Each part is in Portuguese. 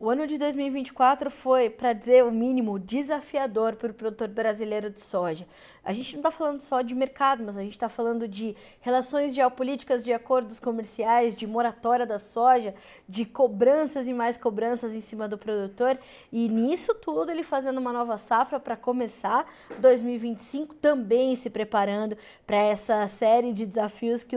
O ano de 2024 foi, para dizer o mínimo, desafiador para o produtor brasileiro de soja. A gente não está falando só de mercado, mas a gente está falando de relações geopolíticas, de acordos comerciais, de moratória da soja, de cobranças e mais cobranças em cima do produtor. E nisso tudo ele fazendo uma nova safra para começar 2025, também se preparando para essa série de desafios que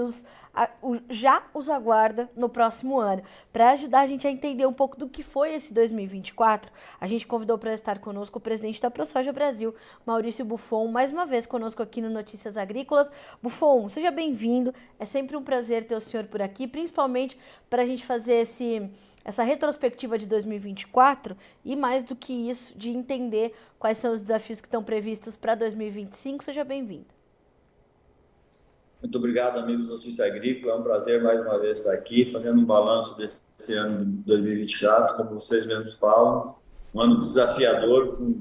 já os aguarda no próximo ano. Para ajudar a gente a entender um pouco do que foi esse 2024, a gente convidou para estar conosco o presidente da ProSoja Brasil, Maurício Buffon, mais uma vez conosco aqui no Notícias Agrícolas. Buffon, seja bem-vindo, é sempre um prazer ter o senhor por aqui, principalmente para a gente fazer essa retrospectiva de 2024 e, mais do que isso, de entender quais são os desafios que estão previstos para 2025. Seja bem-vindo. Muito obrigado, amigos do Notícia Agrícola. É um prazer mais uma vez estar aqui fazendo um balanço desse ano de 2024, como vocês mesmos falam, um ano desafiador, com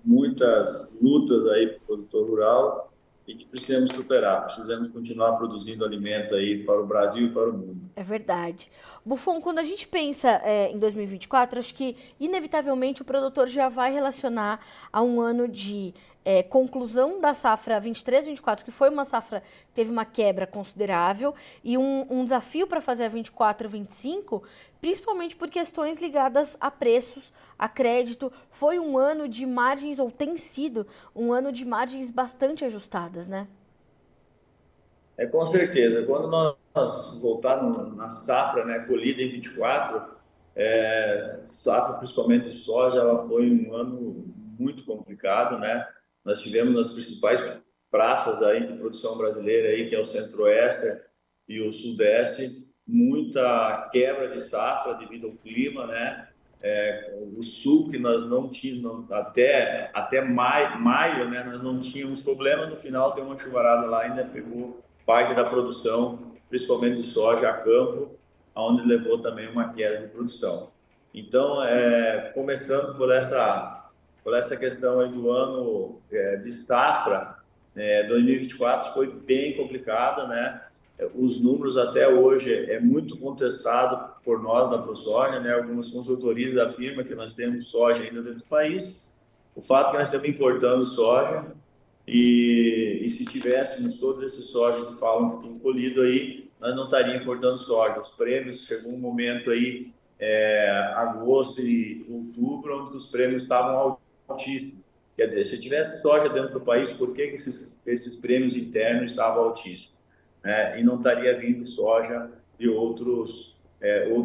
muitas lutas aí para o produtor rural e que precisamos superar. Precisamos continuar produzindo alimento aí para o Brasil e para o mundo. É verdade. Buffon, quando a gente pensa em 2024, acho que inevitavelmente o produtor já vai relacionar a um ano de conclusão da safra 23-24, que foi uma safra que teve uma quebra considerável, e um desafio para fazer a 24-25, principalmente por questões ligadas a preços, a crédito. Foi um ano de margens, ou tem sido um ano de margens bastante ajustadas, né? Com certeza. Quando nós voltarmos na safra, né, colhida em 24, safra principalmente de soja, ela foi um ano muito complicado, né? Nós tivemos nas principais praças aí de produção brasileira aí, que é o Centro-Oeste e o Sudeste, muita quebra de safra devido ao clima, né? O sul, que nós não tínhamos até maio, né, nós não tínhamos problema. No final deu uma chuvarada lá, ainda pegou parte da produção, principalmente de soja a campo, onde levou também uma queda de produção. Então, começando por essa questão aí do ano de safra, 2024 foi bem complicado, né? Os números até hoje muito contestado por nós da ProSoja, né? Algumas consultorias afirmam que nós temos soja ainda dentro do país. O fato é que nós estamos importando soja e se tivéssemos todos esses soja que falam que tem colhido aí, nós não estaríamos importando soja. Os prêmios, chegou um momento aí, agosto e outubro, onde os prêmios estavam altíssimos. Quer dizer, se tivesse soja dentro do país, por que esses prêmios internos estavam altíssimos? E não estaria vindo soja de outros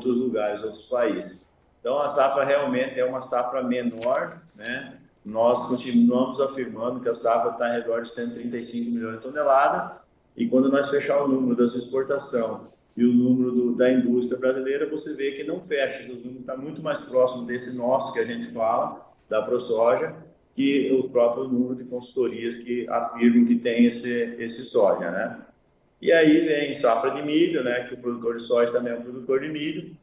lugares, outros países. Então, a safra realmente é uma safra menor, né? Nós continuamos afirmando que a safra está em redor de 135 milhões de toneladas, e quando nós fechar o número da sua exportação e o número da indústria brasileira, você vê que não fecha, que o número está muito mais próximo desse nosso que a gente fala, da ProSoja, que o próprio número de consultorias que afirmam que tem esse soja, né? E aí vem safra de milho, né, que o produtor de soja também é um produtor de milho.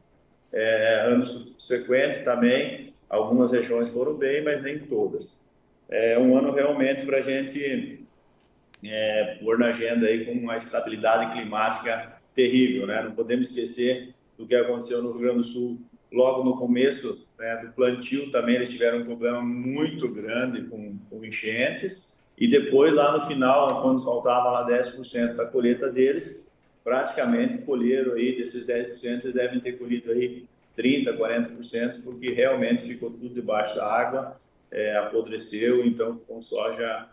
Ano subsequente também, algumas regiões foram bem, mas nem todas. É um ano realmente para a gente pôr na agenda aí com uma estabilidade climática terrível, né? Não podemos esquecer do que aconteceu no Rio Grande do Sul logo no começo, né, do plantio. Também eles tiveram um problema muito grande com enchentes, e depois lá no final, quando faltava lá 10% da colheita deles, praticamente colheram aí desses 10%, eles devem ter colhido aí 30, 40%, porque realmente ficou tudo debaixo da água, apodreceu, então ficou soja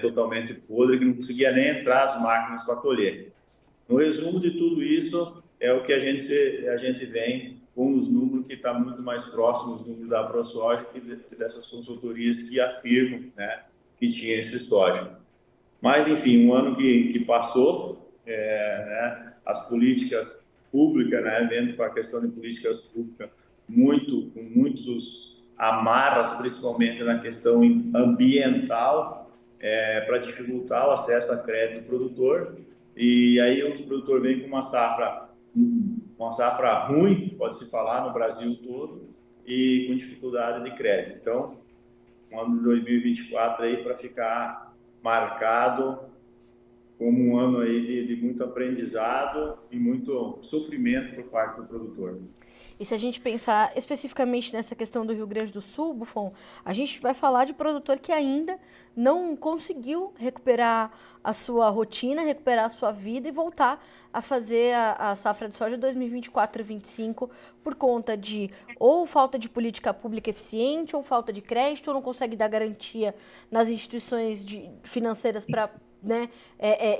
totalmente podre, que não conseguia nem entrar as máquinas para colher. No resumo de tudo isso, é o que a gente vem com os números que está muito mais próximos dos números da ProSoja que dessas consultorias que afirmam, né, que tinha esse soja. Mas, enfim, um ano que passou, né, as políticas públicas, né, vendo para a questão de políticas públicas, com muitos amarras, principalmente na questão ambiental, para dificultar o acesso a crédito do produtor. E aí o produtor vem com uma safra ruim, pode-se falar, no Brasil todo, e com dificuldade de crédito. Então, um ano de 2024 aí para ficar marcado como um ano aí de muito aprendizado e muito sofrimento por parte do produtor. E se a gente pensar especificamente nessa questão do Rio Grande do Sul, Buffon, a gente vai falar de produtor que ainda não conseguiu recuperar a sua rotina, recuperar a sua vida e voltar a fazer a safra de soja 2024 e 2025 por conta de ou falta de política pública eficiente, ou falta de crédito, ou não consegue dar garantia nas instituições financeiras para, né,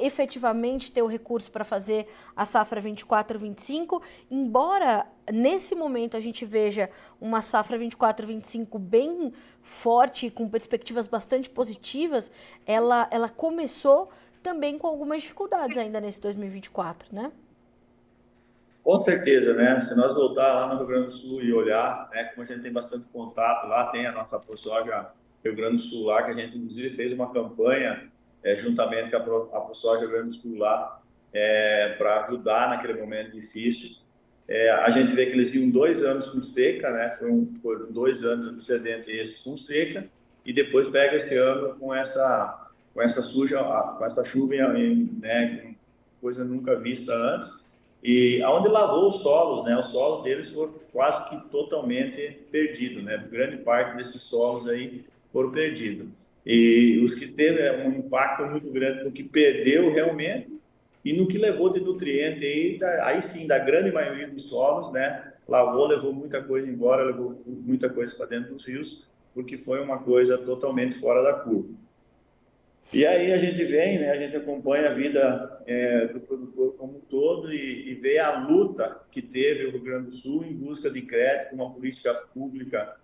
efetivamente ter o recurso para fazer a safra 24-25, embora nesse momento a gente veja uma safra 24-25 bem forte, com perspectivas bastante positivas, ela começou também com algumas dificuldades ainda nesse 2024, né? Com certeza, né? Se nós voltar lá no Rio Grande do Sul e olhar, né, como a gente tem bastante contato lá, tem a nossa ProSoja Rio Grande do Sul lá, que a gente inclusive fez uma campanha juntamente com a ProSoja Rio Grande do Sul lá, para ajudar naquele momento difícil. A gente vê que eles vinham 2 anos com seca, né? Foram 2 anos antecedentes esse com seca, e depois pega esse ano com essa chuva, né? Coisa nunca vista antes. E aonde lavou os solos, né? O solo deles foi quase que totalmente perdido, né? Grande parte desses solos aí foram perdidos. E os que teve um impacto muito grande no que perdeu realmente e no que levou de nutriente aí sim, da grande maioria dos solos, né? Lavou, levou muita coisa embora, levou muita coisa para dentro dos rios, porque foi uma coisa totalmente fora da curva. E aí a gente vem, né, a gente acompanha a vida do produtor como um todo e vê a luta que teve o Rio Grande do Sul em busca de crédito, uma política pública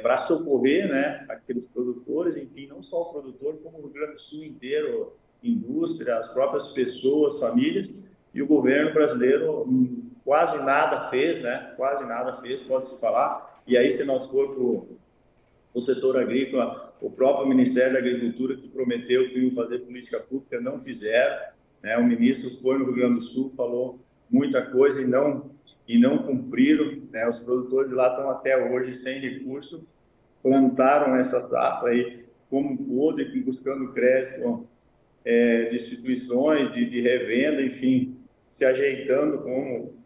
para socorrer, né, aqueles produtores, enfim, não só o produtor, como o Rio Grande do Sul inteiro, indústria, as próprias pessoas, famílias, e o governo brasileiro quase nada fez, né, quase nada fez, pode-se falar. E aí, se nós for o setor agrícola, o próprio Ministério da Agricultura, que prometeu que iam fazer política pública, não fizeram, né? O ministro foi no Rio Grande do Sul, falou muita coisa e não cumpriram, né? Os produtores lá estão até hoje sem recurso, plantaram essa safra aí como pôde, buscando crédito de instituições, de revenda, enfim, se ajeitando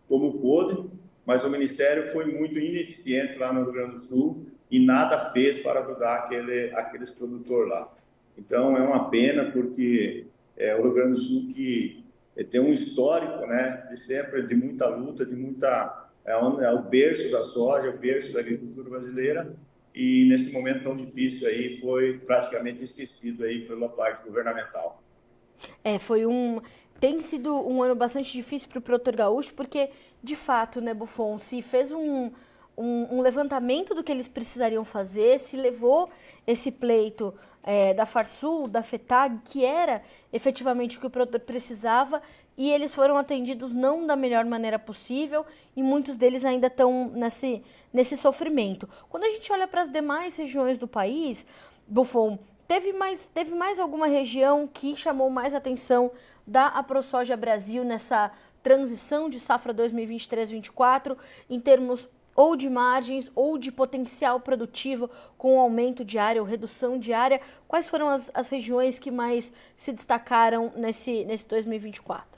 como pôde, mas o Ministério foi muito ineficiente lá no Rio Grande do Sul e nada fez para ajudar aqueles produtores lá. Então, é uma pena, porque o Rio Grande do Sul que tem um histórico, né, de sempre, de muita luta, de muita... É o berço da soja, o berço da agricultura brasileira, e nesse momento tão difícil aí foi praticamente esquecido aí pela parte governamental. Foi tem sido um ano bastante difícil para o produtor gaúcho, porque, de fato, né, Buffon, se fez um levantamento do que eles precisariam fazer, se levou esse pleito da Farsul, da FETAG, que era efetivamente o que o produtor precisava, e eles foram atendidos não da melhor maneira possível, e muitos deles ainda estão nesse sofrimento. Quando a gente olha para as demais regiões do país, Buffon, teve mais alguma região que chamou mais atenção da AproSoja Brasil nessa transição de safra 2023-24, em termos ou de margens ou de potencial produtivo com aumento de área ou redução de área? Quais foram as regiões que mais se destacaram nesse 2024?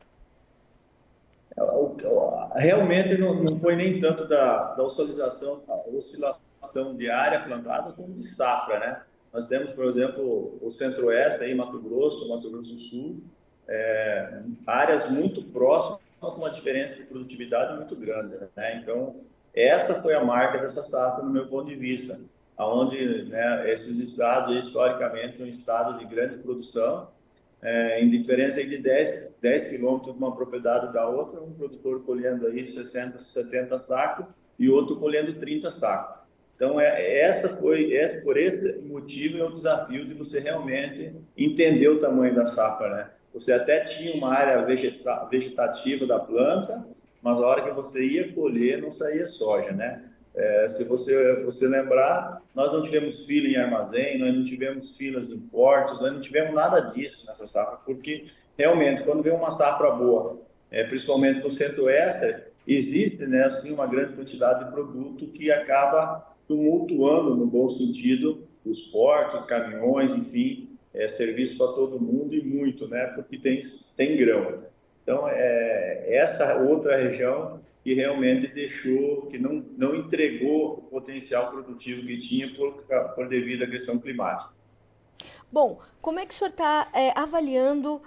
Realmente não foi nem tanto da oscilação de área plantada como de safra, né? Nós temos, por exemplo, o Centro-Oeste, aí, Mato Grosso do Sul, áreas muito próximas com uma diferença de produtividade muito grande, né? Então, esta foi a marca dessa safra, no meu ponto de vista, aonde, né, esses estados, historicamente, são estados de grande produção, em diferença aí de 10 quilômetros de uma propriedade da outra, um produtor colhendo aí 60, 70 sacos e outro colhendo 30 sacos. Então, por esse motivo, é o desafio de você realmente entender o tamanho da safra, né? Você até tinha uma área vegetativa da planta, mas a hora que você ia colher, não saía soja, né? Se você lembrar, nós não tivemos fila em armazém, nós não tivemos filas em portos, nós não tivemos nada disso nessa safra, porque realmente, quando vem uma safra boa, principalmente no Centro-Oeste, existe, né, assim, uma grande quantidade de produto que acaba tumultuando, no bom sentido, os portos, caminhões, enfim, serviço para todo mundo e muito, né, porque tem grão. Então, essa outra região que realmente deixou, que não entregou o potencial produtivo que tinha por devido à questão climática. Bom, como é que o senhor está avaliando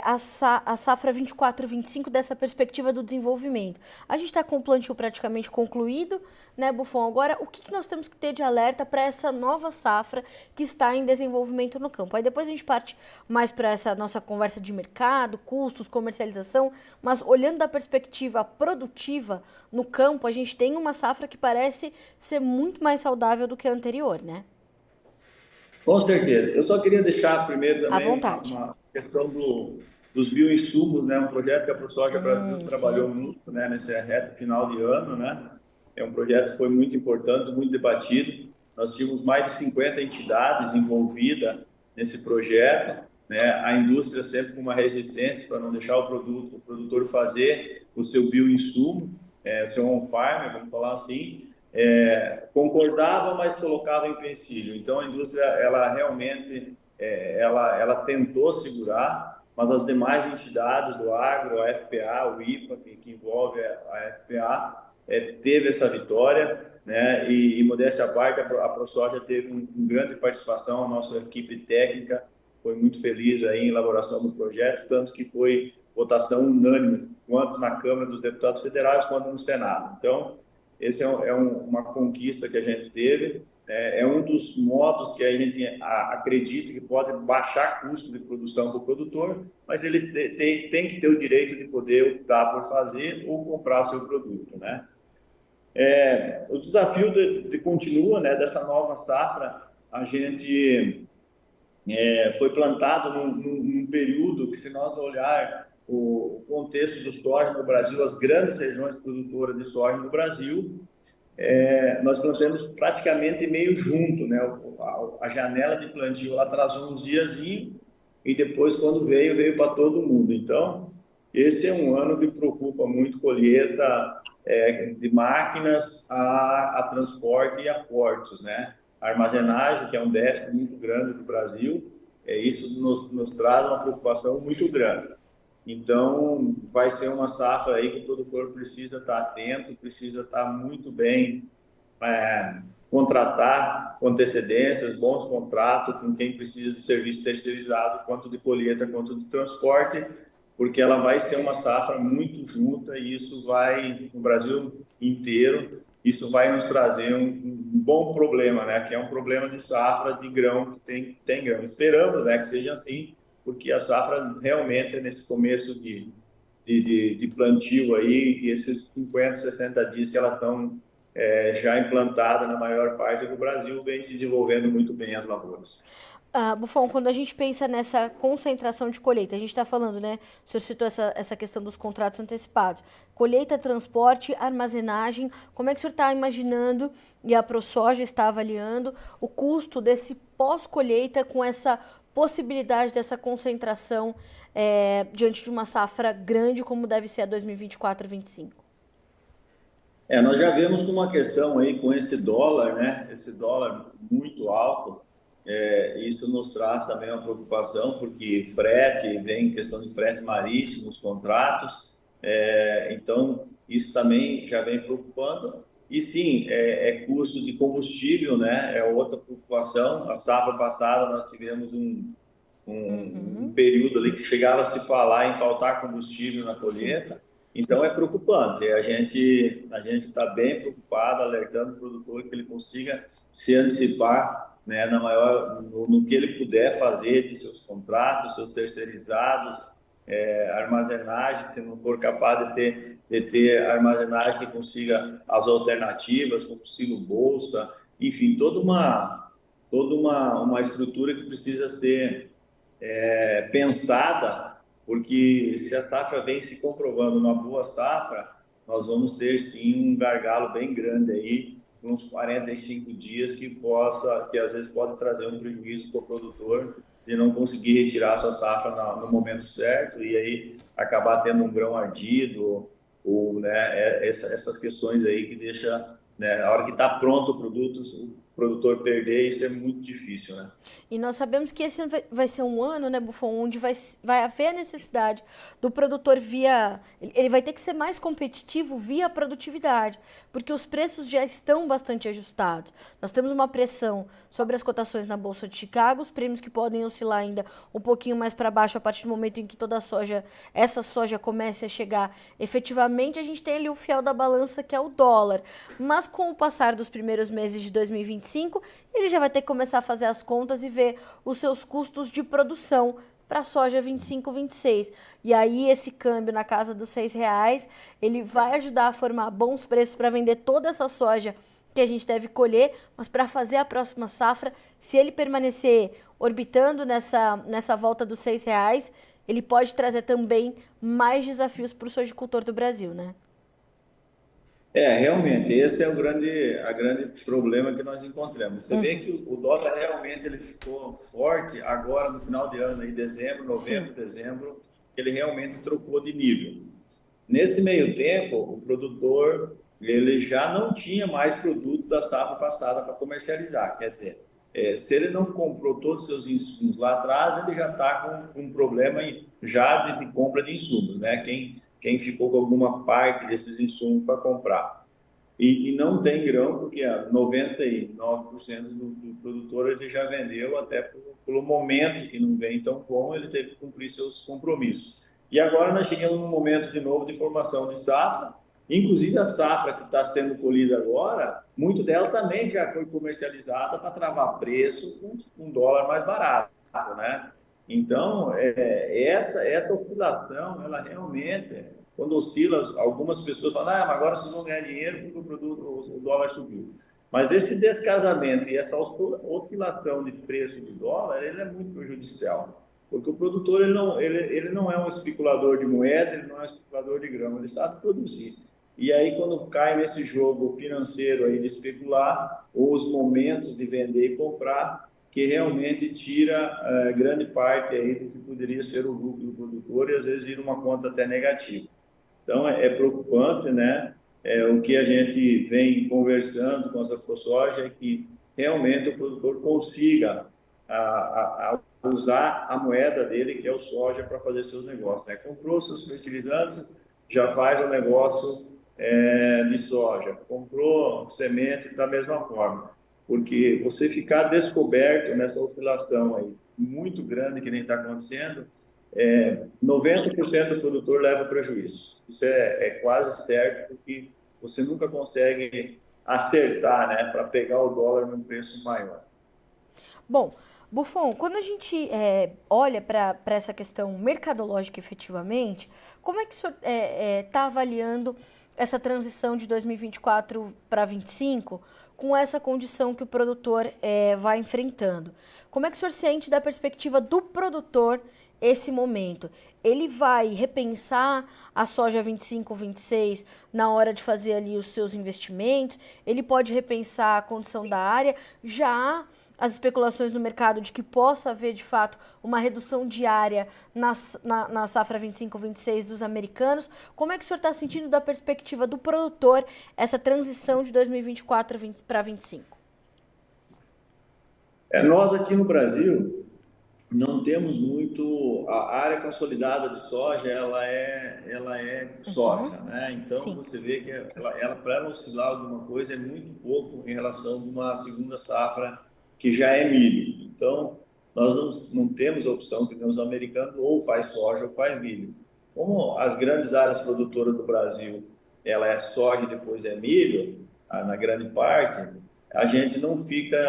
a safra 24-25 dessa perspectiva do desenvolvimento? A gente está com o plantio praticamente concluído, né, Buffon? Agora, o que nós temos que ter de alerta para essa nova safra que está em desenvolvimento no campo? Aí depois a gente parte mais para essa nossa conversa de mercado, custos, comercialização, mas olhando da perspectiva produtiva no campo, a gente tem uma safra que parece ser muito mais saudável do que a anterior, né? Com certeza. Eu só queria deixar primeiro À também vontade. uma questão dos bioinsumos, né? Um projeto que a ProSoja Brasil trabalhou Sim. muito, né? Nessa reta final de ano, né? É um projeto que foi muito importante, muito debatido. Nós tínhamos mais de 50 entidades envolvidas nesse projeto, né? A indústria sempre com uma resistência para não deixar o produtor fazer o seu bioinsumo, o seu on-farm, vamos falar assim, concordava, mas colocava em empecilho. Então, a indústria, ela realmente, ela tentou segurar, mas as demais entidades do agro, a FPA, o IPA, que envolve a FPA, teve essa vitória, né? E modéstia à parte, a ProSoja teve uma grande participação, a nossa equipe técnica foi muito feliz aí em elaboração do projeto, tanto que foi votação unânime, quanto na Câmara dos Deputados Federais, quanto no Senado. Então, esse uma conquista que a gente teve, é um dos modos que a gente acredita que pode baixar custo de produção do produtor, mas ele tem que ter o direito de poder optar por fazer ou comprar seu produto, né? O desafio continua, né, dessa nova safra. A gente foi plantado num período que, se nós olhar o contexto do soja no Brasil, as grandes regiões produtoras de soja no Brasil, nós plantamos praticamente meio junto, né? A janela de plantio ela atrasou uns diazinhos e depois, quando veio para todo mundo. Então, esse é um ano que preocupa muito colheita de máquinas a transporte e a portos, né? A armazenagem, que é um déficit muito grande do Brasil, isso nos traz uma preocupação muito grande. Então, vai ser uma safra aí que o produtor precisa estar atento, precisa estar muito bem, contratar com antecedências, bons contratos com quem precisa de serviço terceirizado, quanto de colheita, quanto de transporte, porque ela vai ser uma safra muito junta e isso vai, no Brasil inteiro, isso vai nos trazer um bom problema, né? Que é um problema de safra de grão, que tem grão. Esperamos, né, que seja assim, porque a safra realmente é nesse começo de plantio aí, e esses 50, 60 dias que elas estão já implantadas na maior parte do Brasil, vem se desenvolvendo muito bem as lavouras. Buffon, quando a gente pensa nessa concentração de colheita, a gente está falando, né? O senhor citou essa questão dos contratos antecipados. Colheita, transporte, armazenagem. Como é que o senhor está imaginando, e a ProSoja está avaliando, o custo desse pós-colheita com essa possibilidade dessa concentração diante de uma safra grande como deve ser a 2024-25? Nós já vemos como uma questão aí com esse dólar, né? Esse dólar muito alto, isso nos traz também uma preocupação, porque frete, vem questão de frete marítimo, os contratos, então isso também já vem preocupando. E sim, custo de combustível, né? É outra preocupação. A safra passada nós tivemos um período ali que chegava a se falar em faltar combustível na Sim. colheita. Então, é preocupante. A gente está bem preocupado, alertando o produtor que ele consiga se antecipar, né, no que ele puder fazer de seus contratos, seus terceirizados, armazenagem, se não for capaz de ter armazenagem que consiga as alternativas, como silo bolsa, enfim, toda uma estrutura que precisa ser pensada, porque se a safra vem se comprovando uma boa safra, nós vamos ter sim um gargalo bem grande aí, uns 45 dias, que às vezes pode trazer um prejuízo para o produtor de não conseguir retirar a sua safra no momento certo e aí acabar tendo um grão ardido, ou né, essas questões aí que deixa, né, a hora que está pronto o produto, produtor perder, isso é muito difícil, né? E nós sabemos que esse ano vai ser um ano, né, Buffon, onde vai haver a necessidade do produtor via. Ele vai ter que ser mais competitivo via produtividade, porque os preços já estão bastante ajustados. Nós temos uma pressão sobre as cotações na Bolsa de Chicago, os prêmios que podem oscilar ainda um pouquinho mais para baixo a partir do momento em que toda a soja, essa soja comece a chegar efetivamente. A gente tem ali o fiel da balança, que é o dólar. Mas com o passar dos primeiros meses de 2025, ele já vai ter que começar a fazer as contas e ver os seus custos de produção para a soja 25, 26. E aí esse câmbio na casa dos R$ 6, ele vai ajudar a formar bons preços para vender toda essa soja que a gente deve colher, mas para fazer a próxima safra, se ele permanecer orbitando nessa volta dos R$ 6, ele pode trazer também mais desafios para o sojicultor do Brasil, né? Realmente, esse é a grande problema que nós encontramos. Você vê Uhum. que o dólar realmente ele ficou forte agora no final de ano, em dezembro, Sim, novembro, dezembro, ele realmente trocou de nível. Nesse meio tempo, o produtor ele já não tinha mais produto da safra passada para comercializar. Quer dizer, se ele não comprou todos os seus insumos lá atrás, ele já está com um problema já de compra de insumos, né? Quem ficou com alguma parte desses insumos para comprar. E não tem grão, porque 99% do produtor ele já vendeu, até pelo momento que não vem tão bom, ele teve que cumprir seus compromissos. E agora nós chegamos num momento de novo de formação de safra, inclusive a safra que está sendo colhida agora, muito dela também já foi comercializada para travar preço com um dólar mais barato, né? Então, essa oscilação, ela realmente, quando oscila, algumas pessoas falam, mas agora vocês vão ganhar dinheiro porque o dólar subiu. Mas esse descasamento e essa oscilação de preço de dólar, ele é muito prejudicial. Porque o produtor ele não é um especulador de moeda, ele não é um especulador de grão, ele sabe produzir. E aí, quando cai nesse jogo financeiro aí de especular, ou os momentos de vender e comprar, que realmente tira grande parte aí do que poderia ser o lucro do produtor e às vezes vira uma conta até negativa. Então, é preocupante, né? O que a gente vem conversando com essa ProSoja é que realmente o produtor consiga a usar a moeda dele, que é o soja, para fazer seus negócios, né? Comprou seus fertilizantes, já faz o negócio de soja. Comprou semente da mesma forma. Porque você ficar descoberto nessa oscilação aí, muito grande que nem está acontecendo, 90% do produtor leva prejuízo. Isso é quase certo, porque você nunca consegue acertar, né, para pegar o dólar num preço maior. bom, Buffon, quando a gente olha para essa questão mercadológica efetivamente, como é que o senhor está avaliando essa transição de 2024 para 2025 com essa condição que o produtor vai enfrentando? Como é que o senhor sente da perspectiva do produtor esse momento? Ele vai repensar a soja 25, 26 na hora de fazer ali os seus investimentos? Ele pode repensar a condição da área? Já há as especulações no mercado de que possa haver, de fato, uma redução diária na safra 25-26 dos americanos. Como é que o senhor está sentindo da perspectiva do produtor essa transição de 2024 para 25? Nós aqui no Brasil não temos muito a área consolidada de soja, ela é Uhum. soja, né? Então Sim. você vê que ela para ela oscilar alguma coisa é muito pouco em relação a uma segunda safra que já é milho. Então nós não temos a opção que tem os americanos ou faz soja ou faz milho. Como as grandes áreas produtoras do Brasil, ela é soja e depois é milho, na grande parte, a gente não fica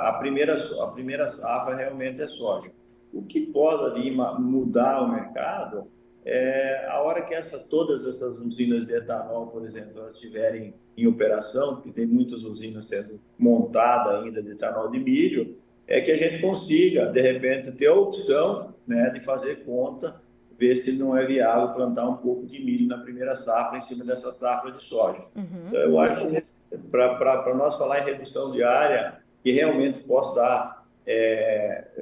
a primeira safra realmente é soja. O que pode mudar o mercado é a hora que todas essas usinas de etanol, por exemplo, elas estiverem em operação, porque tem muitas usinas sendo montadas ainda de etanol de milho, é que a gente consiga, de repente, ter a opção, né, de fazer conta, ver se não é viável plantar um pouco de milho na primeira safra em cima dessa safra de soja. Uhum. Então, eu acho que para nós falar em redução de área, que realmente possa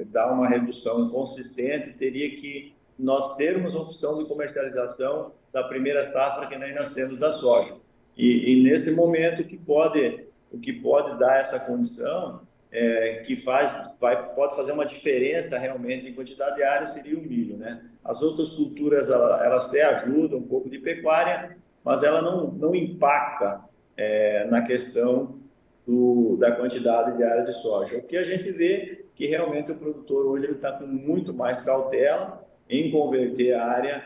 dar uma redução consistente, teria que nós termos opção de comercialização da primeira safra que nem nascendo da soja. E nesse momento que pode o que pode dar essa condição, pode fazer uma diferença realmente em quantidade de área, seria o milho, né? As outras culturas, elas até ajudam um pouco de pecuária, mas ela não impacta na questão da quantidade de área de soja. O que a gente vê que realmente o produtor hoje ele está com muito mais cautela em converter a área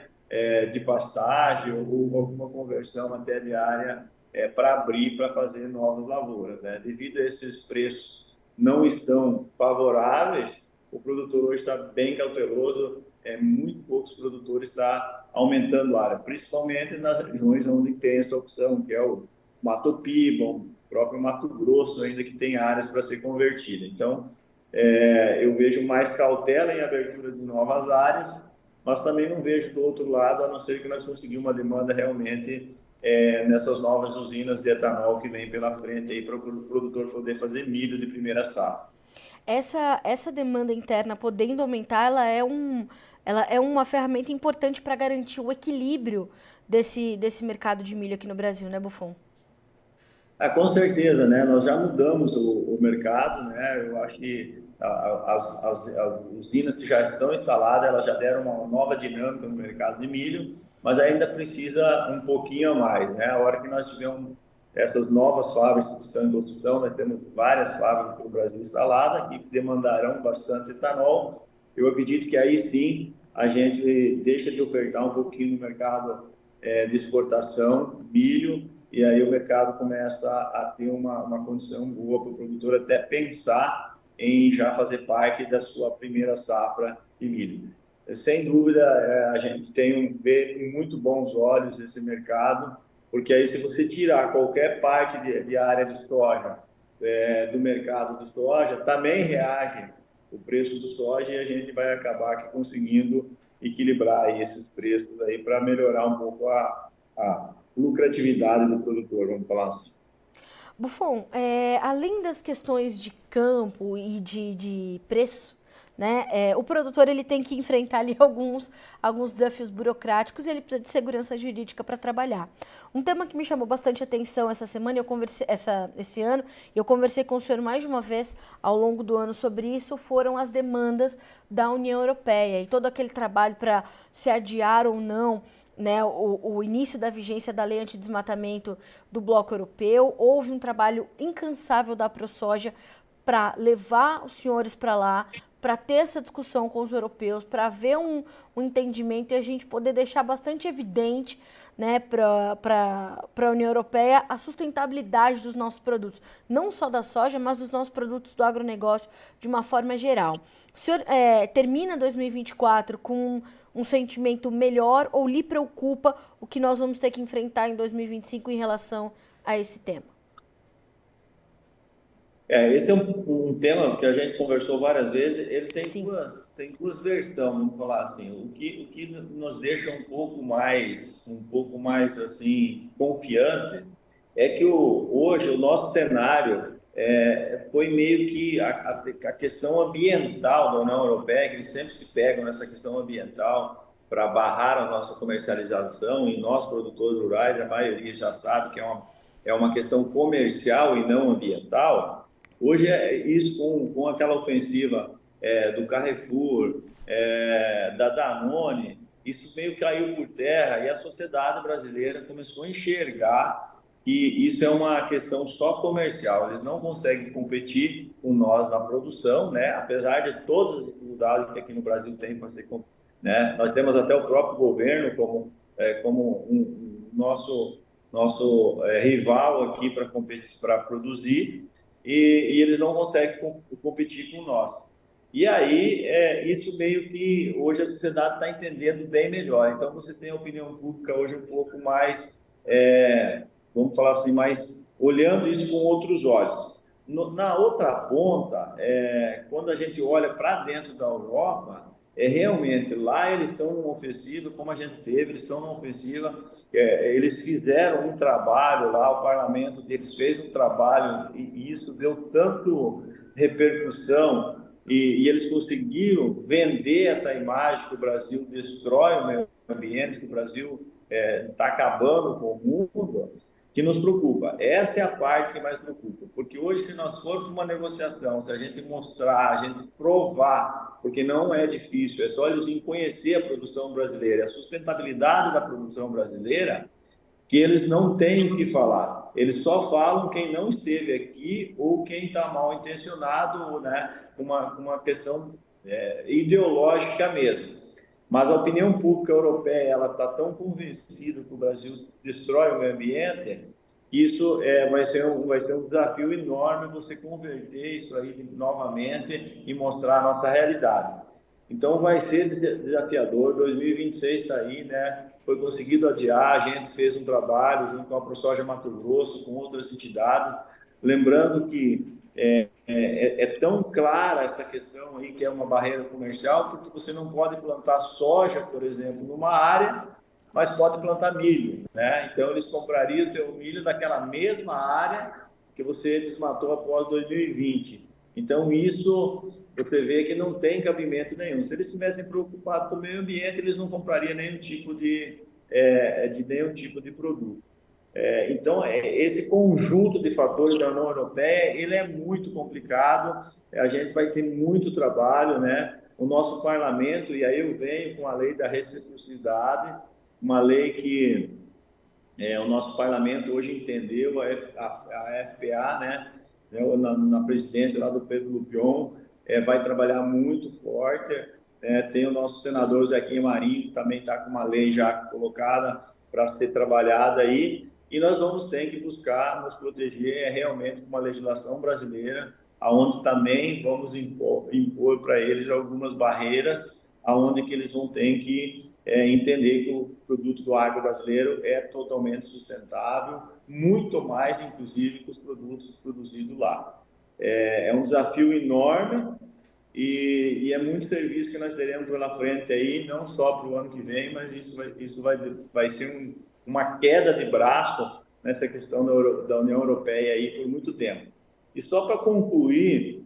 de pastagem ou alguma conversão até de área para abrir, para fazer novas lavouras, né? Devido a esses preços não estão favoráveis, o produtor hoje está bem cauteloso, muito poucos produtores estão aumentando a área, principalmente nas regiões onde tem essa opção, que é o Mato Piba, o próprio Mato Grosso, ainda que tem áreas para ser convertida. Então, eu vejo mais cautela em abertura de novas áreas, mas também não vejo do outro lado, a não ser que nós conseguimos uma demanda realmente nessas novas usinas de etanol que vem pela frente aí para o produtor poder fazer milho de primeira safra. Essa demanda interna podendo aumentar, ela é uma ferramenta importante para garantir o equilíbrio desse mercado de milho aqui no Brasil, né, Buffon? Com certeza, né? Nós já mudamos o mercado, né? Eu acho que as usinas que já estão instaladas, elas já deram uma nova dinâmica no mercado de milho, mas ainda precisa um pouquinho a mais, né? A hora que nós tivermos essas novas fábricas que estão em construção, nós temos várias fábricas no Brasil instaladas que demandarão bastante etanol. Eu acredito que aí sim a gente deixa de ofertar um pouquinho no mercado de exportação, milho, e aí o mercado começa a ter uma condição boa para o produtor até pensar em já fazer parte da sua primeira safra de milho. Sem dúvida, a gente vê com muito bons olhos esse mercado, porque aí se você tirar qualquer parte de área de soja do mercado de soja, também reage o preço do soja e a gente vai acabar aqui conseguindo equilibrar esses preços aí para melhorar um pouco a lucratividade do produtor, vamos falar assim. Buffon, além das questões de campo e de preço, né, o produtor ele tem que enfrentar ali alguns desafios burocráticos e ele precisa de segurança jurídica para trabalhar. Um tema que me chamou bastante atenção essa semana, esse ano, e eu conversei com o senhor mais de uma vez ao longo do ano sobre isso, foram as demandas da União Europeia e todo aquele trabalho para se adiar ou não, né, o início da vigência da lei antidesmatamento do bloco europeu. Houve um trabalho incansável da ProSoja para levar os senhores para lá, para ter essa discussão com os europeus, para ver um entendimento e a gente poder deixar bastante evidente, né, para a União Europeia a sustentabilidade dos nossos produtos, não só da soja, mas dos nossos produtos do agronegócio de uma forma geral. O senhor termina 2024 com um sentimento melhor ou lhe preocupa o que nós vamos ter que enfrentar em 2025 em relação a esse tema? Esse é um tema que a gente conversou várias vezes. Ele Sim. tem duas versões, vamos falar assim. O que nos deixa um pouco mais assim confiante é que hoje o nosso cenário foi meio que a questão ambiental da União Europeia, que eles sempre se pegam nessa questão ambiental para barrar a nossa comercialização, e nós, produtores rurais, a maioria já sabe que é uma questão comercial e não ambiental. Hoje, isso com aquela ofensiva do Carrefour, da Danone, isso meio caiu por terra e a sociedade brasileira começou a enxergar que isso é uma questão só comercial. Eles não conseguem competir com nós na produção, né? Apesar de todas as dificuldades que aqui no Brasil tem para ser, né? Nós temos até o próprio governo como nosso rival aqui para competir, para produzir, e eles não conseguem competir com nós. E aí, isso meio que hoje a sociedade está entendendo bem melhor. Então, você tem a opinião pública hoje um pouco mais, vamos falar assim, mais olhando isso com outros olhos. Na outra ponta, quando a gente olha para dentro da Europa, realmente lá eles estão numa ofensiva, como a gente teve, eles estão numa ofensiva, eles fizeram um trabalho lá, o parlamento deles fez um trabalho e isso deu tanto repercussão e eles conseguiram vender essa imagem que o Brasil destrói o meio ambiente, que o Brasil está acabando com o mundo, que nos preocupa. Essa é a parte que mais preocupa, porque hoje, se nós formos uma negociação, se a gente mostrar, a gente provar, porque não é difícil, é só eles virem conhecer a produção brasileira, a sustentabilidade da produção brasileira, que eles não têm o que falar. Eles só falam quem não esteve aqui ou quem está mal intencionado, né? Uma questão ideológica mesmo. Mas a opinião pública europeia ela está tão convencida que o Brasil destrói o meio ambiente que isso vai ser um desafio enorme você converter isso aí novamente e mostrar a nossa realidade. Então vai ser desafiador. 2026 está aí, né? Foi conseguido adiar, a gente fez um trabalho junto com a ProSoja Mato Grosso, com outras entidades, lembrando que é tão clara essa questão aí que é uma barreira comercial, porque você não pode plantar soja, por exemplo, numa área, mas pode plantar milho, né? Então eles comprariam o teu milho daquela mesma área que você desmatou após 2020. Então isso você vê que não tem cabimento nenhum. Se eles estivessem preocupados com o meio ambiente, eles não comprariam nenhum tipo de produto. Então, esse conjunto de fatores da União Europeia, ele é muito complicado, a gente vai ter muito trabalho, né? O nosso parlamento, e aí eu venho com a lei da reciprocidade, uma lei que o nosso parlamento hoje entendeu, a FPA, né? Na presidência lá do Pedro Lupion, vai trabalhar muito forte, tem o nosso senador Zequinha Marinho, que também está com uma lei já colocada para ser trabalhada aí, e nós vamos ter que buscar nos proteger realmente com uma legislação brasileira, aonde também vamos impor para eles algumas barreiras, aonde que eles vão ter que entender que o produto do agro brasileiro é totalmente sustentável, muito mais, inclusive, que os produtos produzidos lá. É um desafio enorme e é muito serviço que nós teremos pela frente aí, não só para o ano que vem, mas isso vai ser uma queda de braço nessa questão da União Europeia aí por muito tempo. E só para concluir,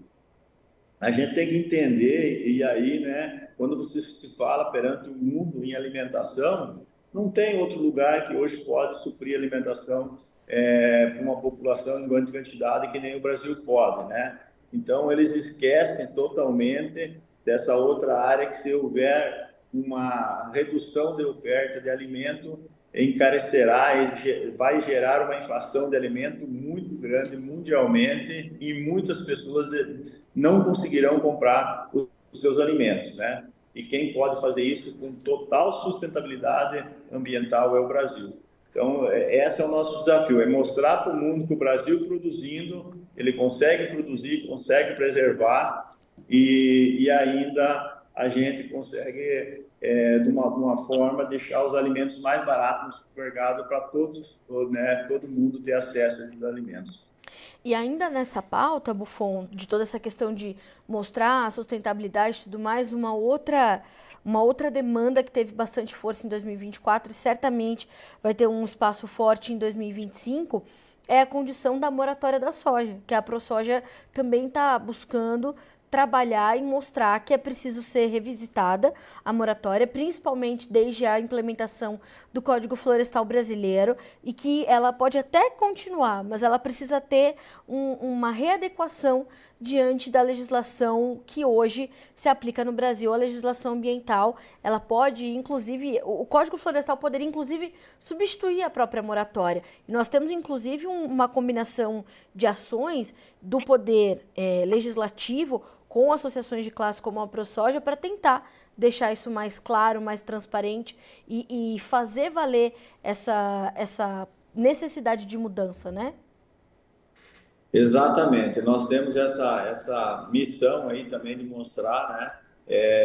a gente tem que entender, e aí, né, quando você se fala perante o mundo em alimentação, não tem outro lugar que hoje pode suprir alimentação para uma população em grande quantidade que nem o Brasil pode, né? Então, eles esquecem totalmente dessa outra área que se houver uma redução de oferta de alimento, encarecerá e vai gerar uma inflação de alimento muito grande mundialmente e muitas pessoas não conseguirão comprar os seus alimentos, né? E quem pode fazer isso com total sustentabilidade ambiental é o Brasil. Então, esse é o nosso desafio, é mostrar para o mundo que o Brasil produzindo, ele consegue produzir, consegue preservar e ainda a gente consegue, de uma forma, deixar os alimentos mais baratos no supermercado para todos, né, todo mundo ter acesso a esses alimentos. E ainda nessa pauta, Buffon, de toda essa questão de mostrar a sustentabilidade e tudo mais, uma outra demanda que teve bastante força em 2024 e certamente vai ter um espaço forte em 2025 é a condição da moratória da soja, que a ProSoja também está buscando trabalhar e mostrar que é preciso ser revisitada a moratória, principalmente desde a implementação do Código Florestal Brasileiro, e que ela pode até continuar, mas ela precisa ter uma readequação diante da legislação que hoje se aplica no Brasil, a legislação ambiental. Ela pode, inclusive, o Código Florestal poderia, inclusive, substituir a própria moratória. E nós temos, inclusive, uma combinação de ações do poder legislativo com associações de classe como a ProSoja para tentar deixar isso mais claro, mais transparente e fazer valer essa necessidade de mudança, né? Exatamente, nós temos essa missão aí também de mostrar, né?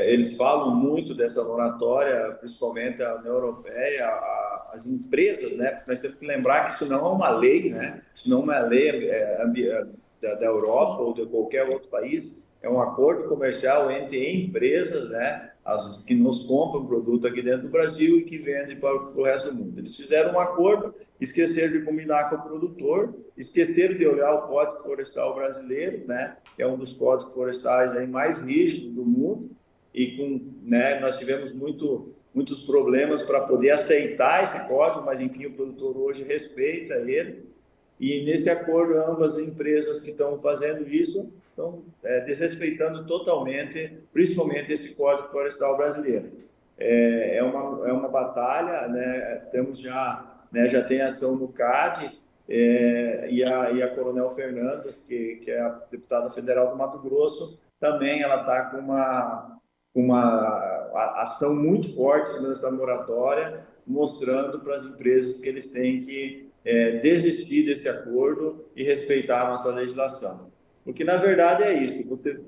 Eles falam muito dessa moratória, principalmente a União Europeia, as empresas, né? Nós temos que lembrar que isso não é uma lei, né? Isso não é uma lei da Europa ou de qualquer outro país, é um acordo comercial entre empresas, né? As que nos compram produto aqui dentro do Brasil e que vendem para o resto do mundo. Eles fizeram um acordo, esqueceram de combinar com o produtor, esqueceram de olhar o Código Florestal Brasileiro, né? Que é um dos códigos florestais aí mais rígidos do mundo, e né, nós tivemos muitos problemas para poder aceitar esse código, mas enfim, o produtor hoje respeita ele. E nesse acordo, ambas as empresas que estão fazendo isso estão desrespeitando totalmente, principalmente esse Código Florestal brasileiro. É uma batalha, né? Temos já tem ação no CAD, e a Coronel Fernandes, que é a deputada federal do Mato Grosso, também ela está com uma ação muito forte em cima dessa moratória, mostrando para as empresas que eles têm que desistir desse acordo e respeitar a nossa legislação. Porque, na verdade, é isso.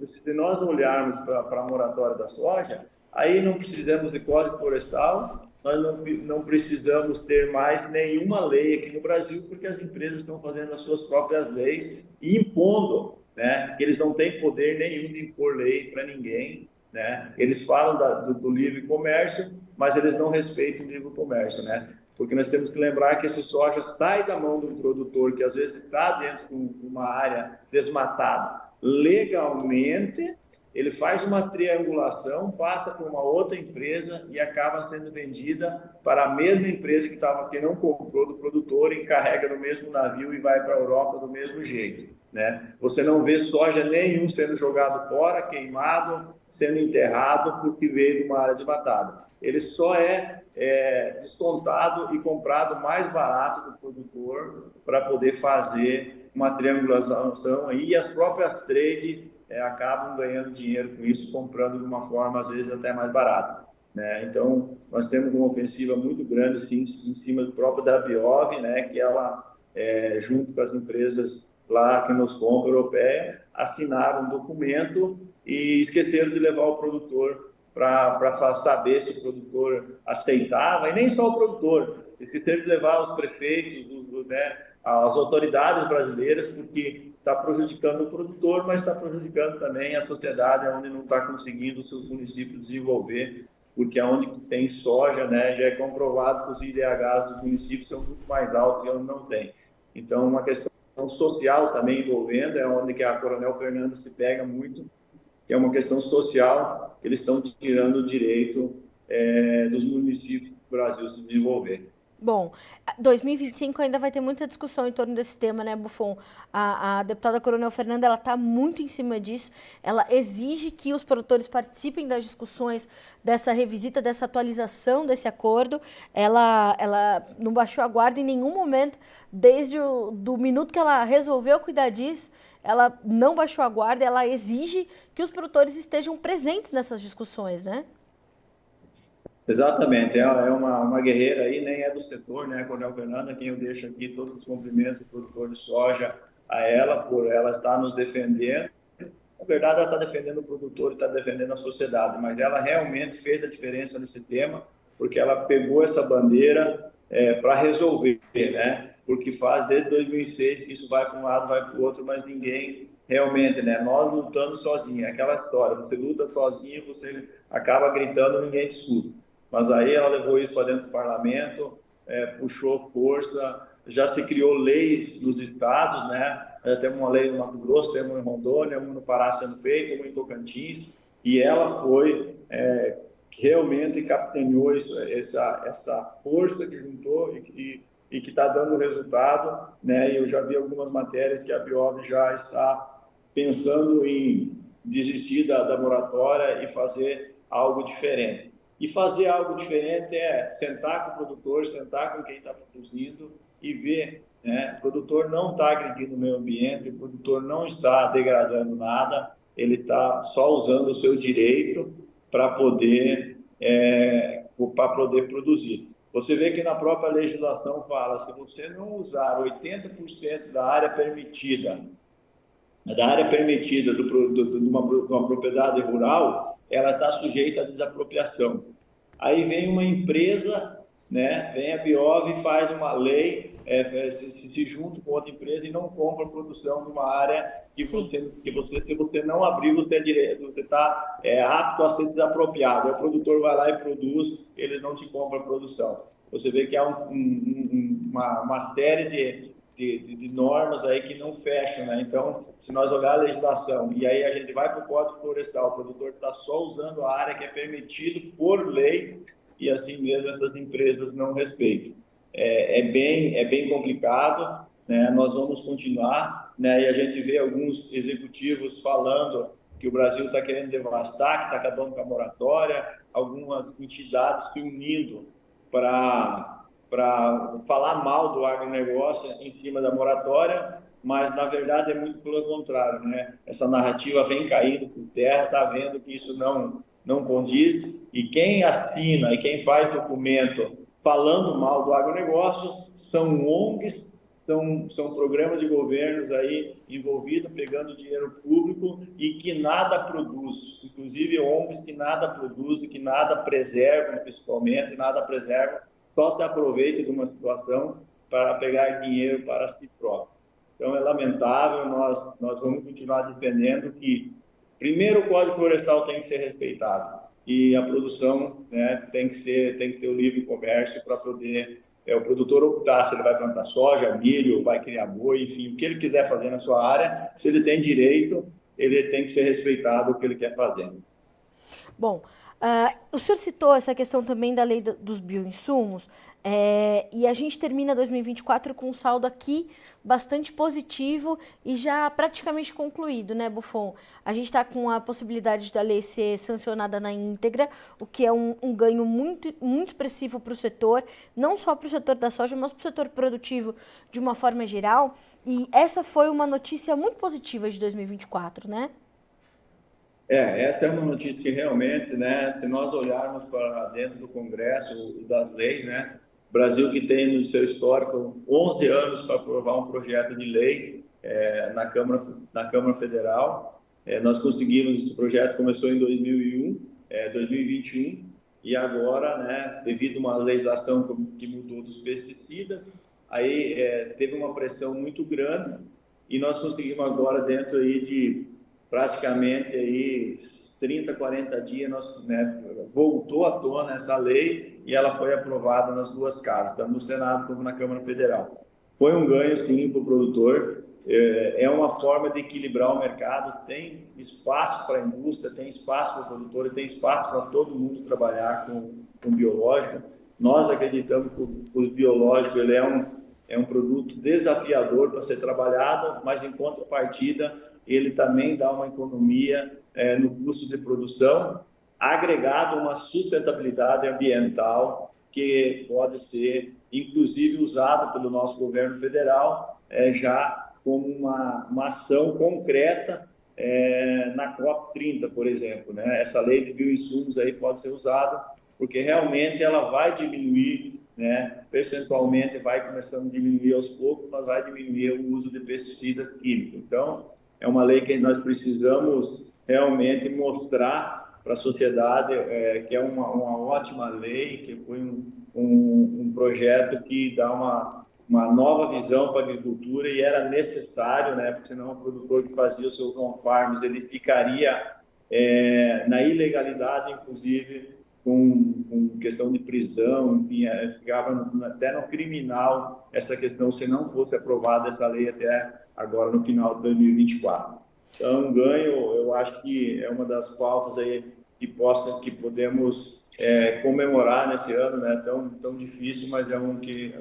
Se nós olharmos para a moratória da soja, aí não precisamos de Código Florestal, nós não precisamos ter mais nenhuma lei aqui no Brasil, porque as empresas estão fazendo as suas próprias leis e impondo, né? Que eles não têm poder nenhum de impor lei para ninguém, né? Eles falam do livre comércio, mas eles não respeitam o livre comércio, né? Porque nós temos que lembrar que esse soja sai da mão do produtor, que às vezes está dentro de uma área desmatada legalmente, ele faz uma triangulação, passa por uma outra empresa e acaba sendo vendida para a mesma empresa que não comprou do produtor, encarrega no mesmo navio e vai para a Europa do mesmo jeito, né? Você não vê soja nenhum sendo jogado fora, queimado, sendo enterrado porque veio de uma área desmatada. Ele só é descontado e comprado mais barato do produtor para poder fazer uma triangulação aí, e as próprias trade acabam ganhando dinheiro com isso, comprando de uma forma às vezes até mais barata, né? Então nós temos uma ofensiva muito grande sim, em cima do próprio da Biov, né, que ela junto com as empresas lá que nos compram europeia, assinaram um documento e esqueceram de levar o produtor para saber se o produtor aceitava, e nem só o produtor, esqueceram de levar os prefeitos, né, as autoridades brasileiras, porque está prejudicando o produtor, mas está prejudicando também a sociedade, onde não está conseguindo os seus municípios desenvolver, porque onde tem soja, né, já é comprovado que os IDHs dos municípios são muito mais altos que onde não tem. Então, uma questão social também envolvendo, é onde que a Coronel Fernandes se pega muito, que é uma questão social, que eles estão tirando o direito dos municípios do Brasil se desenvolver. Bom, 2025 ainda vai ter muita discussão em torno desse tema, né, Buffon? A deputada Coronel Fernanda, ela está muito em cima disso. Ela exige que os produtores participem das discussões dessa revisita, dessa atualização desse acordo. Ela não baixou a guarda em nenhum momento, desde do minuto que ela resolveu cuidar disso. Ela não baixou a guarda, ela exige que os produtores estejam presentes nessas discussões, né? Exatamente, é uma guerreira aí, nem é do setor, né, Coronel Fernanda, quem eu deixo aqui todos os cumprimentos do produtor de soja a ela, por ela estar nos defendendo. Na verdade, ela está defendendo o produtor e está defendendo a sociedade, mas ela realmente fez a diferença nesse tema, porque ela pegou essa bandeira para resolver, né? Porque faz desde 2006 que isso vai para um lado, vai para o outro, mas ninguém realmente, né? Nós lutando sozinhos, é aquela história, você luta sozinho, você acaba gritando, ninguém te escuta. Mas aí ela levou isso para dentro do parlamento, puxou força, já se criou leis nos estados, né? Temos uma lei no Mato Grosso, temos uma em Rondônia, uma no Pará sendo feita, uma em Tocantins, e ela foi realmente capitaneou essa força que juntou e que está dando resultado, né? E eu já vi algumas matérias que a Biov já está pensando em desistir da moratória e fazer algo diferente. E fazer algo diferente é sentar com o produtor, sentar com quem está produzindo e ver, né? O produtor não está agredindo o meio ambiente, o produtor não está degradando nada, ele está só usando o seu direito para poder produzir. Você vê que na própria legislação fala, se você não usar 80% da área permitida de uma propriedade rural, ela está sujeita à desapropriação. Aí vem uma empresa, né, vem a Biov e faz uma lei, se junta com outra empresa e não compra a produção de uma área que você não abriu, você está apto a ser desapropriado. O produtor vai lá e produz, ele não te compra a produção. Você vê que há uma série de normas aí que não fecham, né? Então, se nós olhar a legislação e aí a gente vai para o Código Florestal, o produtor está só usando a área que é permitido por lei e assim mesmo essas empresas não respeitam. É bem complicado, né? Nós vamos continuar, né? E a gente vê alguns executivos falando que o Brasil está querendo devastar, que está acabando com a moratória, algumas entidades se unindo para falar mal do agronegócio em cima da moratória, mas na verdade é muito pelo contrário, né? Essa narrativa vem caindo por terra, está vendo que isso não condiz, e quem assina e quem faz documento falando mal do agronegócio são ONGs, são programas de governos aí envolvidos, pegando dinheiro público e que nada produz, inclusive ONGs que nada produzem, que nada preservam, principalmente, nada preservam, só se aproveita de uma situação para pegar dinheiro para si próprio. Então, é lamentável, nós vamos continuar defendendo que, primeiro, o Código Florestal tem que ser respeitado e a produção, né, tem que ter o livre comércio para poder o produtor optar se ele vai plantar soja, milho, vai criar boi, enfim, o que ele quiser fazer na sua área, se ele tem direito, ele tem que ser respeitado o que ele quer fazer. Bom, o senhor citou essa questão também da lei dos bioinsumos, e a gente termina 2024 com um saldo aqui bastante positivo e já praticamente concluído, né, Buffon? A gente está com a possibilidade da lei ser sancionada na íntegra, o que é um ganho muito, muito expressivo para o setor, não só para o setor da soja, mas para o setor produtivo de uma forma geral. E essa foi uma notícia muito positiva de 2024, né? Essa é uma notícia que realmente, né, se nós olharmos para dentro do Congresso das leis, né, o Brasil que tem no seu histórico 11 anos para aprovar um projeto de lei na Câmara Federal, nós conseguimos, esse projeto começou em 2021, e agora, né, devido a uma legislação que mudou dos pesticidas, aí teve uma pressão muito grande e nós conseguimos agora, dentro aí de praticamente aí 30, 40 dias, né, voltou à tona essa lei e ela foi aprovada nas duas casas, tanto no Senado como na Câmara Federal. Foi um ganho, sim, para o produtor, é uma forma de equilibrar o mercado, tem espaço para a indústria, tem espaço para o produtor, tem espaço para todo mundo trabalhar com biológico. Nós acreditamos que o biológico ele é um produto desafiador para ser trabalhado, mas em contrapartida ele também dá uma economia no custo de produção, agregado a uma sustentabilidade ambiental que pode ser, inclusive, usado pelo nosso governo federal já como uma ação concreta na COP30, por exemplo, né? Essa lei de bioinsumos aí pode ser usada porque realmente ela vai diminuir, né? Percentualmente vai começando a diminuir aos poucos, mas vai diminuir o uso de pesticidas químicos. Então, é uma lei que nós precisamos realmente mostrar para a sociedade que é uma ótima lei, que foi um projeto que dá uma nova visão para a agricultura e era necessário, né? Porque senão o produtor que fazia os seus on-farms, ele ficaria na ilegalidade, inclusive, com questão de prisão, enfim, ficava até no criminal essa questão se não fosse aprovada essa lei até agora no final de 2024. Então, um ganho, eu acho que é uma das pautas aí que podemos comemorar nesse ano, né? Tão difícil, mas é um que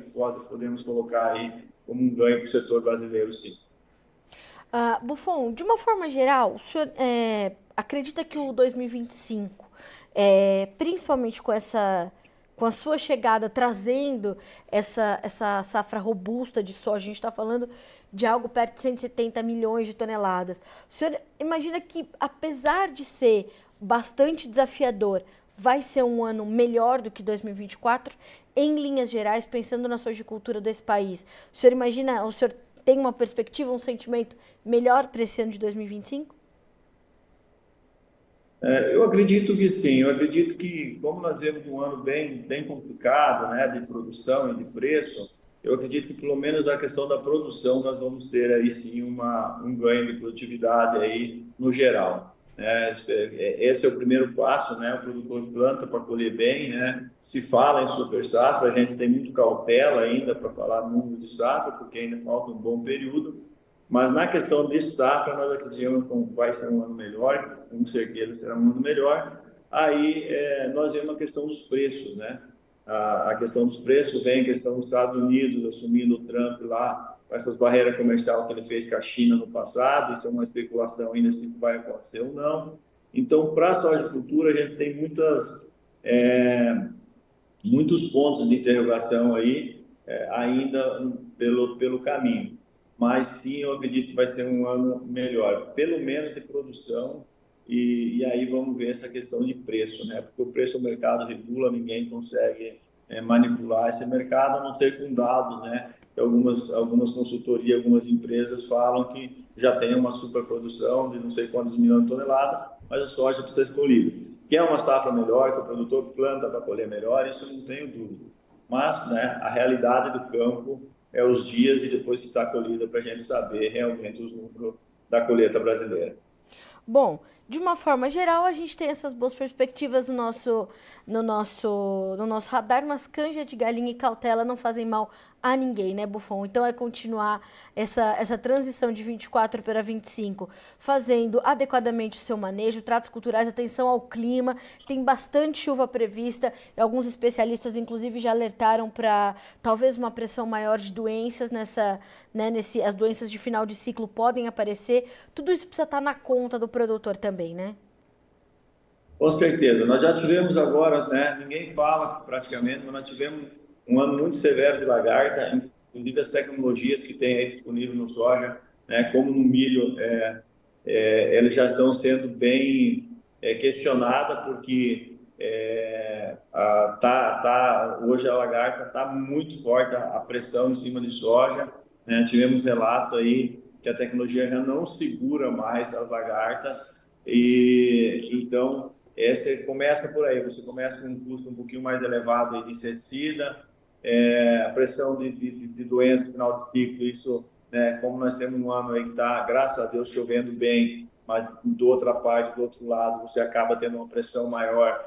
podemos colocar aí como um ganho para o setor brasileiro, sim. Buffon, de uma forma geral, o senhor acredita que o 2025, principalmente com a sua chegada, trazendo essa safra robusta de soja, a gente está falando de algo perto de 170 milhões de toneladas. O senhor imagina que, apesar de ser bastante desafiador, vai ser um ano melhor do que 2024, em linhas gerais, pensando na sojicultura desse país? O senhor imagina, o senhor tem uma perspectiva, um sentimento melhor para esse ano de 2025? Eu acredito que sim, eu acredito que, como nós vemos um ano bem complicado, né, de produção e de preço, eu acredito que pelo menos a questão da produção nós vamos ter aí sim um ganho de produtividade aí no geral. né? Esse é o primeiro passo, né? O produtor planta para colher bem, né? Se fala em super safra, a gente tem muito cautela ainda para falar no número de safra, porque ainda falta um bom período. Mas na questão de safra, nós acreditamos que vai ser um ano melhor, com certeza será um ano melhor. Aí nós vemos a questão dos preços, né? A questão dos preços vem a questão dos Estados Unidos assumindo o Trump lá, com essas barreiras comerciais que ele fez com a China no passado, isso é uma especulação ainda se vai acontecer ou não. Então, para a sojicultura, a gente tem muitos pontos de interrogação aí ainda pelo caminho. Mas sim, eu acredito que vai ser um ano melhor, pelo menos de produção, e aí vamos ver essa questão de preço, né? Porque o preço o mercado regula, ninguém consegue manipular esse mercado, a não ser com dados, né? Algumas consultorias, algumas empresas falam que já tem uma superprodução de não sei quantos milhões de toneladas, mas a soja precisa ser colhida. Que é uma safra melhor, que o produtor planta para colher melhor, isso não tenho dúvida. Mas, né, a realidade do campo é os dias e depois que está colhida para a gente saber realmente os números da colheita brasileira. Bom, de uma forma geral, a gente tem essas boas perspectivas no nosso radar, mas canja de galinha e cautela não fazem mal a ninguém, né, Buffon? Então é continuar essa transição de 24 para 25, fazendo adequadamente o seu manejo, tratos culturais, atenção ao clima, tem bastante chuva prevista, e alguns especialistas, inclusive, já alertaram para talvez uma pressão maior de doenças as doenças de final de ciclo podem aparecer. Tudo isso precisa estar na conta do produtor também, né? Com certeza. Nós já tivemos agora, né, ninguém fala praticamente, mas nós tivemos um ano muito severo de lagarta, inclusive as tecnologias que tem aí disponível no soja, né, como no milho, eles já estão sendo bem questionadas, porque hoje a lagarta está muito forte, a pressão em cima de soja, né? Tivemos relato aí que a tecnologia já não segura mais as lagartas, e então essa começa por aí, você começa com um custo um pouquinho mais elevado de inseticida, a pressão de doença final de ciclo, isso, né, como nós temos um ano aí que está, graças a Deus, chovendo bem, mas do outra parte, do outro lado, você acaba tendo uma pressão maior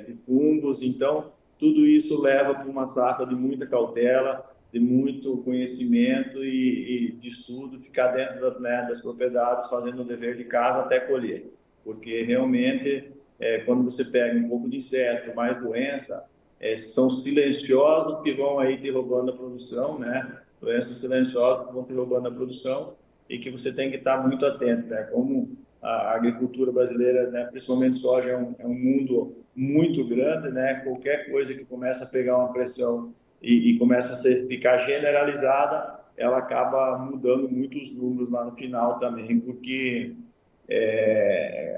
de fungos, então tudo isso leva para uma safra de muita cautela, de muito conhecimento e de estudo, ficar dentro das propriedades, fazendo o dever de casa até colher, porque realmente, quando você pega um pouco de inseto, mais doença, são silenciosos que vão aí derrubando a produção, né? Doenças silenciosas que vão derrubando a produção e que você tem que estar muito atento, né? Como a agricultura brasileira, né, principalmente soja, é um mundo muito grande, né? Qualquer coisa que começa a pegar uma pressão e começa ficar generalizada, ela acaba mudando muitos números lá no final também, porque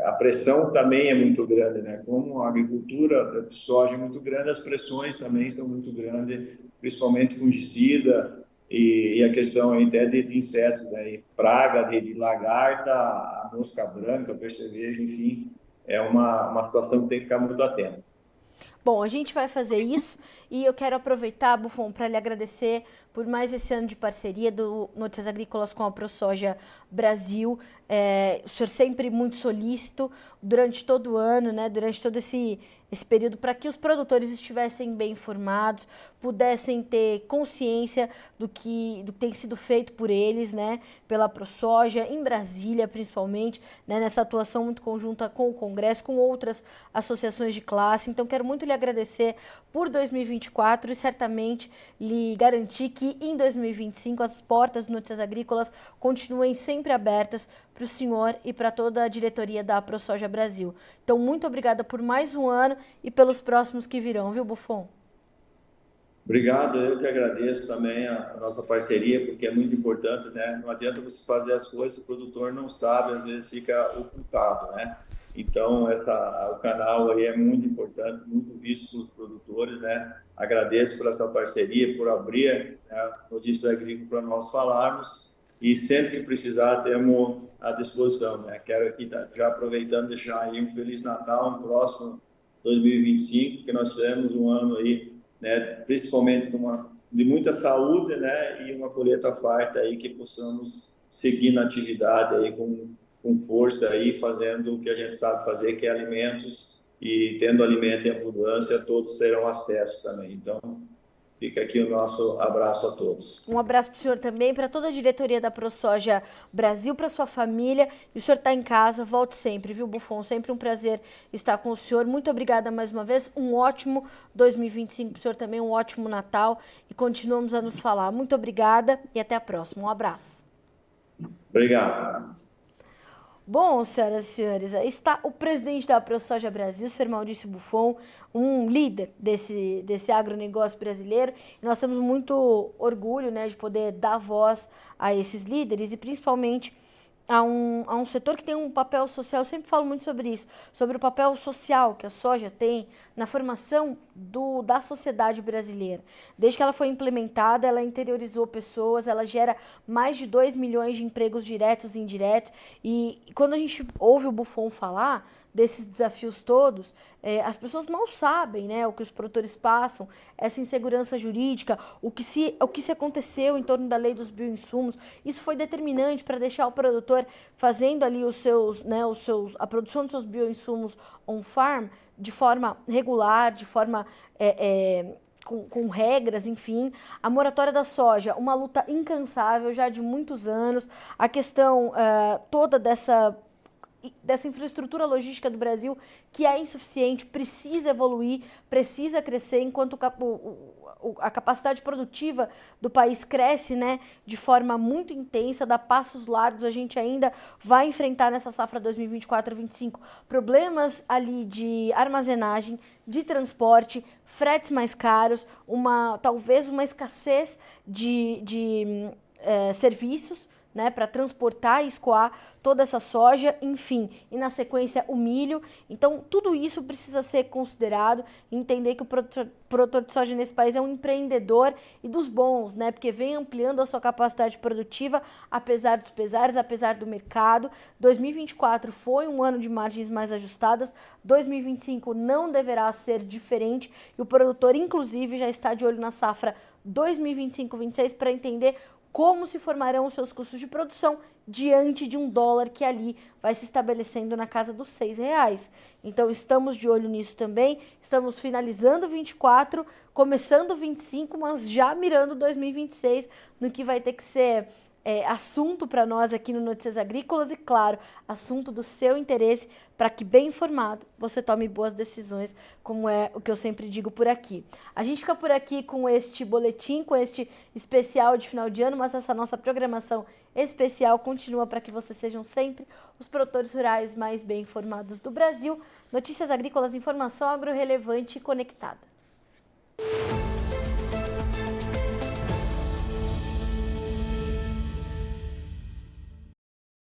a pressão também é muito grande, né? Como a agricultura de soja é muito grande, as pressões também são muito grandes, principalmente fungicida e a questão aí até de insetos, né? Praga, de lagarta, a mosca branca, percevejo, enfim, é uma situação que tem que ficar muito atento. Bom, a gente vai fazer isso e eu quero aproveitar, Buffon, para lhe agradecer por mais esse ano de parceria do Notícias Agrícolas com a ProSoja Brasil. O senhor sempre muito solícito durante todo o ano, né, durante todo esse período, para que os produtores estivessem bem informados, pudessem ter consciência do que tem sido feito por eles, né, pela ProSoja, em Brasília principalmente, né, nessa atuação muito conjunta com o Congresso, com outras associações de classe. Então, quero muito lhe agradecer por 2024 e certamente lhe garantir que em 2025 as portas do Notícias Agrícolas continuem sempre abertas para o senhor e para toda a diretoria da ProSoja Brasil. Então, muito obrigada por mais um ano e pelos próximos que virão, viu, Buffon? Obrigado, eu que agradeço também a nossa parceria, porque é muito importante, né? Não adianta você fazer as coisas, o produtor não sabe, às vezes fica ocultado, né? Então, o canal aí é muito importante, muito visto pelos produtores, né? Agradeço por essa parceria, por abrir, né, a Notícias Agrícolas para nós falarmos e sempre que precisar, temos à disposição, né? Quero aqui, já aproveitando, deixar aí um Feliz Natal, um próximo 2025, que nós temos um ano aí, né, principalmente de muita saúde, né, e uma colheita farta aí que possamos seguir na atividade aí com força aí, fazendo o que a gente sabe fazer, que é alimentos, e tendo alimento em abundância, todos terão acesso também. Então, fica aqui o nosso abraço a todos. Um abraço para o senhor também, para toda a diretoria da ProSoja Brasil, para sua família. E o senhor está em casa, volte sempre, viu, Buffon? Sempre um prazer estar com o senhor. Muito obrigada mais uma vez. Um ótimo 2025 para o senhor também, um ótimo Natal. E continuamos a nos falar. Muito obrigada e até a próxima. Um abraço. Obrigado. Bom, senhoras e senhores, aí está o presidente da ProSoja Brasil, Sr. Maurício Buffon, um líder desse agronegócio brasileiro. E nós temos muito orgulho, né, de poder dar voz a esses líderes e principalmente a um setor que tem um papel social. Eu sempre falo muito sobre isso, sobre o papel social que a soja tem na formação da sociedade brasileira. Desde que ela foi implementada, ela interiorizou pessoas, ela gera mais de 2 milhões de empregos diretos e indiretos. E quando a gente ouve o Buffon falar desses desafios todos, as pessoas mal sabem, né, o que os produtores passam, essa insegurança jurídica, o que se aconteceu em torno da lei dos bioinsumos. Isso foi determinante para deixar o produtor fazendo ali a produção dos seus bioinsumos on-farm de forma regular, de forma com regras, enfim. A moratória da soja, uma luta incansável já de muitos anos. A questão toda dessa infraestrutura logística do Brasil, que é insuficiente, precisa evoluir, precisa crescer, enquanto a capacidade produtiva do país cresce, né, de forma muito intensa, dá passos largos. A gente ainda vai enfrentar nessa safra 2024-25 problemas ali de armazenagem, de transporte, fretes mais caros, talvez uma escassez de serviços, né, para transportar e escoar toda essa soja, enfim, e na sequência o milho. Então, tudo isso precisa ser considerado, entender que o produtor de soja nesse país é um empreendedor e dos bons, né, porque vem ampliando a sua capacidade produtiva, apesar dos pesares, apesar do mercado. 2024 foi um ano de margens mais ajustadas, 2025 não deverá ser diferente, e o produtor, inclusive, já está de olho na safra 2025-26 para entender como se formarão os seus custos de produção diante de um dólar que ali vai se estabelecendo na casa dos R$6. Então, estamos de olho nisso também. Estamos finalizando 24, começando 25, mas já mirando 2026, no que vai ter que ser assunto para nós aqui no Notícias Agrícolas e, claro, assunto do seu interesse para que, bem informado, você tome boas decisões, como é o que eu sempre digo por aqui. A gente fica por aqui com este boletim, com este especial de final de ano, mas essa nossa programação especial continua para que vocês sejam sempre os produtores rurais mais bem informados do Brasil. Notícias Agrícolas, informação agro-relevante e conectada.